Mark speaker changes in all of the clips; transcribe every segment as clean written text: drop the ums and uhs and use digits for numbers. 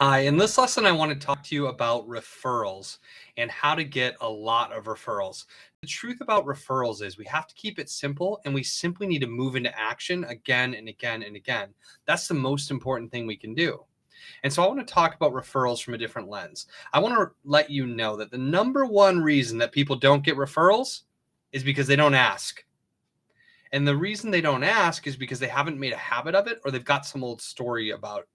Speaker 1: Hi, in this lesson, I want to talk to you about referrals and how to get a lot of referrals. The truth about referrals is we have to keep it simple and we simply need to move into action again and again and again. That's the most important thing we can do. And so I want to talk about referrals from a different lens. I want to let you know that the number one reason that people don't get referrals is because they don't ask. And the reason they don't ask is because they haven't made a habit of it or they've got some old story about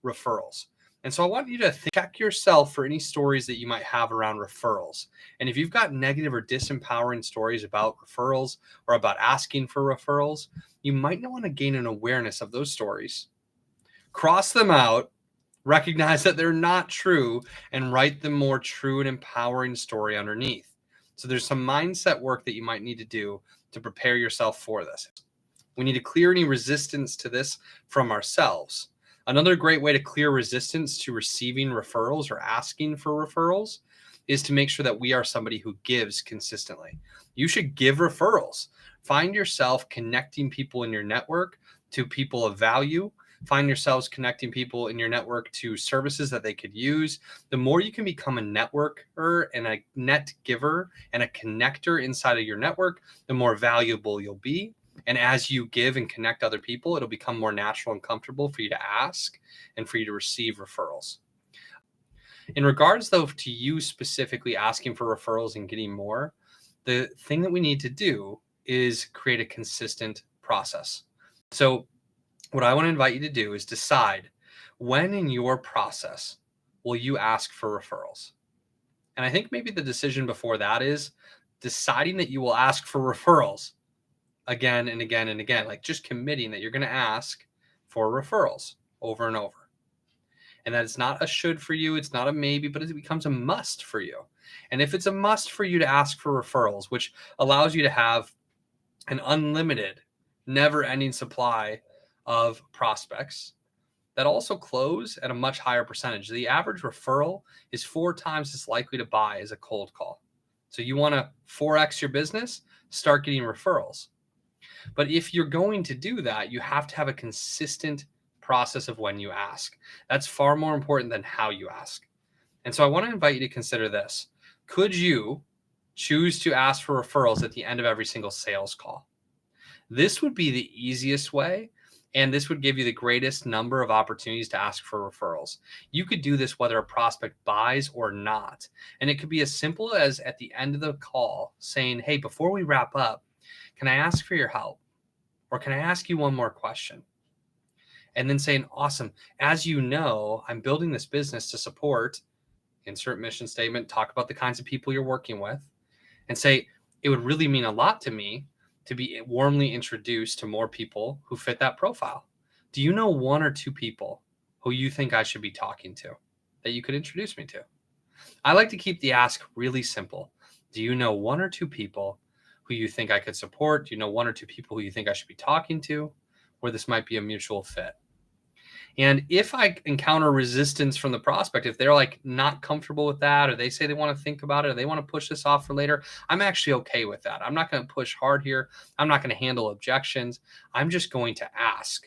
Speaker 1: referrals. And so I want you to check yourself for any stories that you might have around referrals. And if you've got negative or disempowering stories about referrals or about asking for referrals, you might want to gain an awareness of those stories, cross them out, recognize that they're not true, and write the more true and empowering story underneath. So there's some mindset work that you might need to do to prepare yourself for this. We need to clear any resistance to this from ourselves. Another great way to clear resistance to receiving referrals or asking for referrals is to make sure that we are somebody who gives consistently. You should give referrals. Find yourself connecting people in your network to people of value. Find yourselves connecting people in your network to services that they could use. The more you can become a networker and a net giver and a connector inside of your network, the more valuable you'll be. And as you give and connect other people, it'll become more natural and comfortable for you to ask and for you to receive referrals. In regards, though, to you specifically asking for referrals and getting more, the thing that we need to do is create a consistent process. So what I want to invite you to do is decide when in your process will you ask for referrals. And I think maybe the decision before that is deciding that you will ask for referrals again and again and again, like just committing that you're going to ask for referrals over and over. And that it's not a should for you, it's not a maybe, but it becomes a must for you. And if it's a must for you to ask for referrals, which allows you to have an unlimited, never-ending supply of prospects that also close at a much higher percentage. The average referral is 4 times as likely to buy as a cold call. So you want to 4x your business, start getting referrals. But if you're going to do that, you have to have a consistent process of when you ask. That's far more important than how you ask. And so I want to invite you to consider this. Could you choose to ask for referrals at the end of every single sales call? This would be the easiest way, and this would give you the greatest number of opportunities to ask for referrals. You could do this whether a prospect buys or not. And it could be as simple as at the end of the call saying, hey, before we wrap up, can I ask for your help? Or can I ask you one more question? And then saying, awesome, as you know, I'm building this business to support, insert mission statement, talk about the kinds of people you're working with, and say, it would really mean a lot to me to be warmly introduced to more people who fit that profile. Do you know 1 or 2 people who you think I should be talking to that you could introduce me to? I like to keep the ask really simple. Do you know 1 or 2 people who you think I could support? Do you know 1 or 2 people who you think I should be talking to, where this might be a mutual fit? And if I encounter resistance from the prospect, if they're like not comfortable with that, or they say they want to think about it, or they want to push this off for later, I'm actually okay with that. I'm not going to push hard here. I'm not going to handle objections. I'm just going to ask.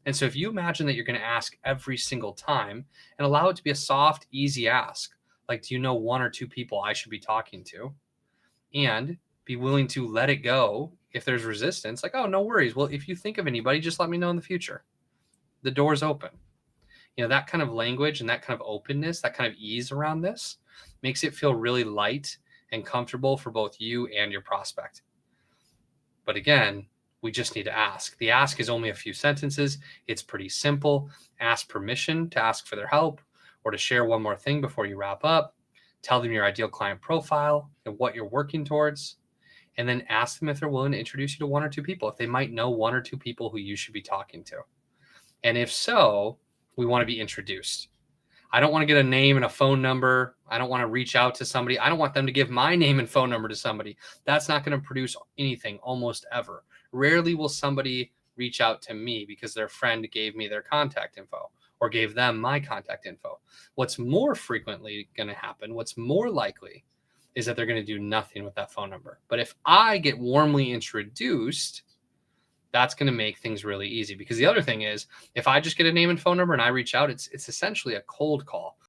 Speaker 1: And so if you imagine that you're going to ask every single time and allow it to be a soft, easy ask, like, do you know 1 or 2 people I should be talking to? And be willing to let it go if there's resistance, like, oh, no worries. Well, if you think of anybody, just let me know in the future. The door's open. That kind of language and that kind of openness, that kind of ease around this makes it feel really light and comfortable for both you and your prospect. But again, we just need to ask. The ask is only a few sentences. It's pretty simple. Ask permission to ask for their help or to share one more thing before you wrap up. Tell them your ideal client profile and what you're working towards. And then ask them if they're willing to introduce you to 1 or 2 people, if they might know 1 or 2 people who you should be talking to. And if so, we want to be introduced. I don't want to get a name and a phone number. I don't want to reach out to somebody. I don't want them to give my name and phone number to somebody. That's not going to produce anything almost ever. Rarely will somebody reach out to me because their friend gave me their contact info or gave them my contact info. What's more frequently going to happen, what's more likely, is that they're going to do nothing with that phone number. But if I get warmly introduced, That's going to make things really easy, because the other thing is, if I just get a name and phone number and I reach out, it's essentially a cold call.